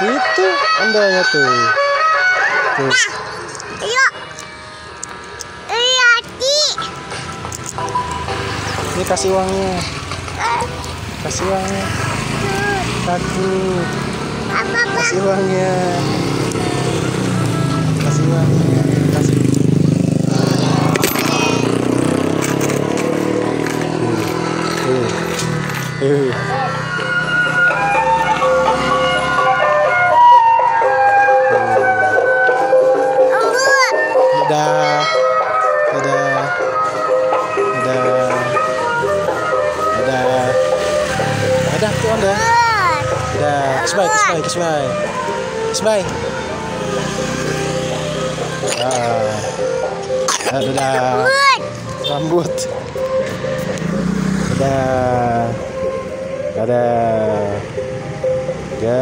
Itu ondanya tuh. Tuh. Ayo. Ini kasih uangnya. Kasih uangnya. Takut. Kasih uangnya. Kasih uangnya. Kasih. Udah. Ada tuh Onda. Udah, kesbay. Udah. Rambut. Udah. Ya.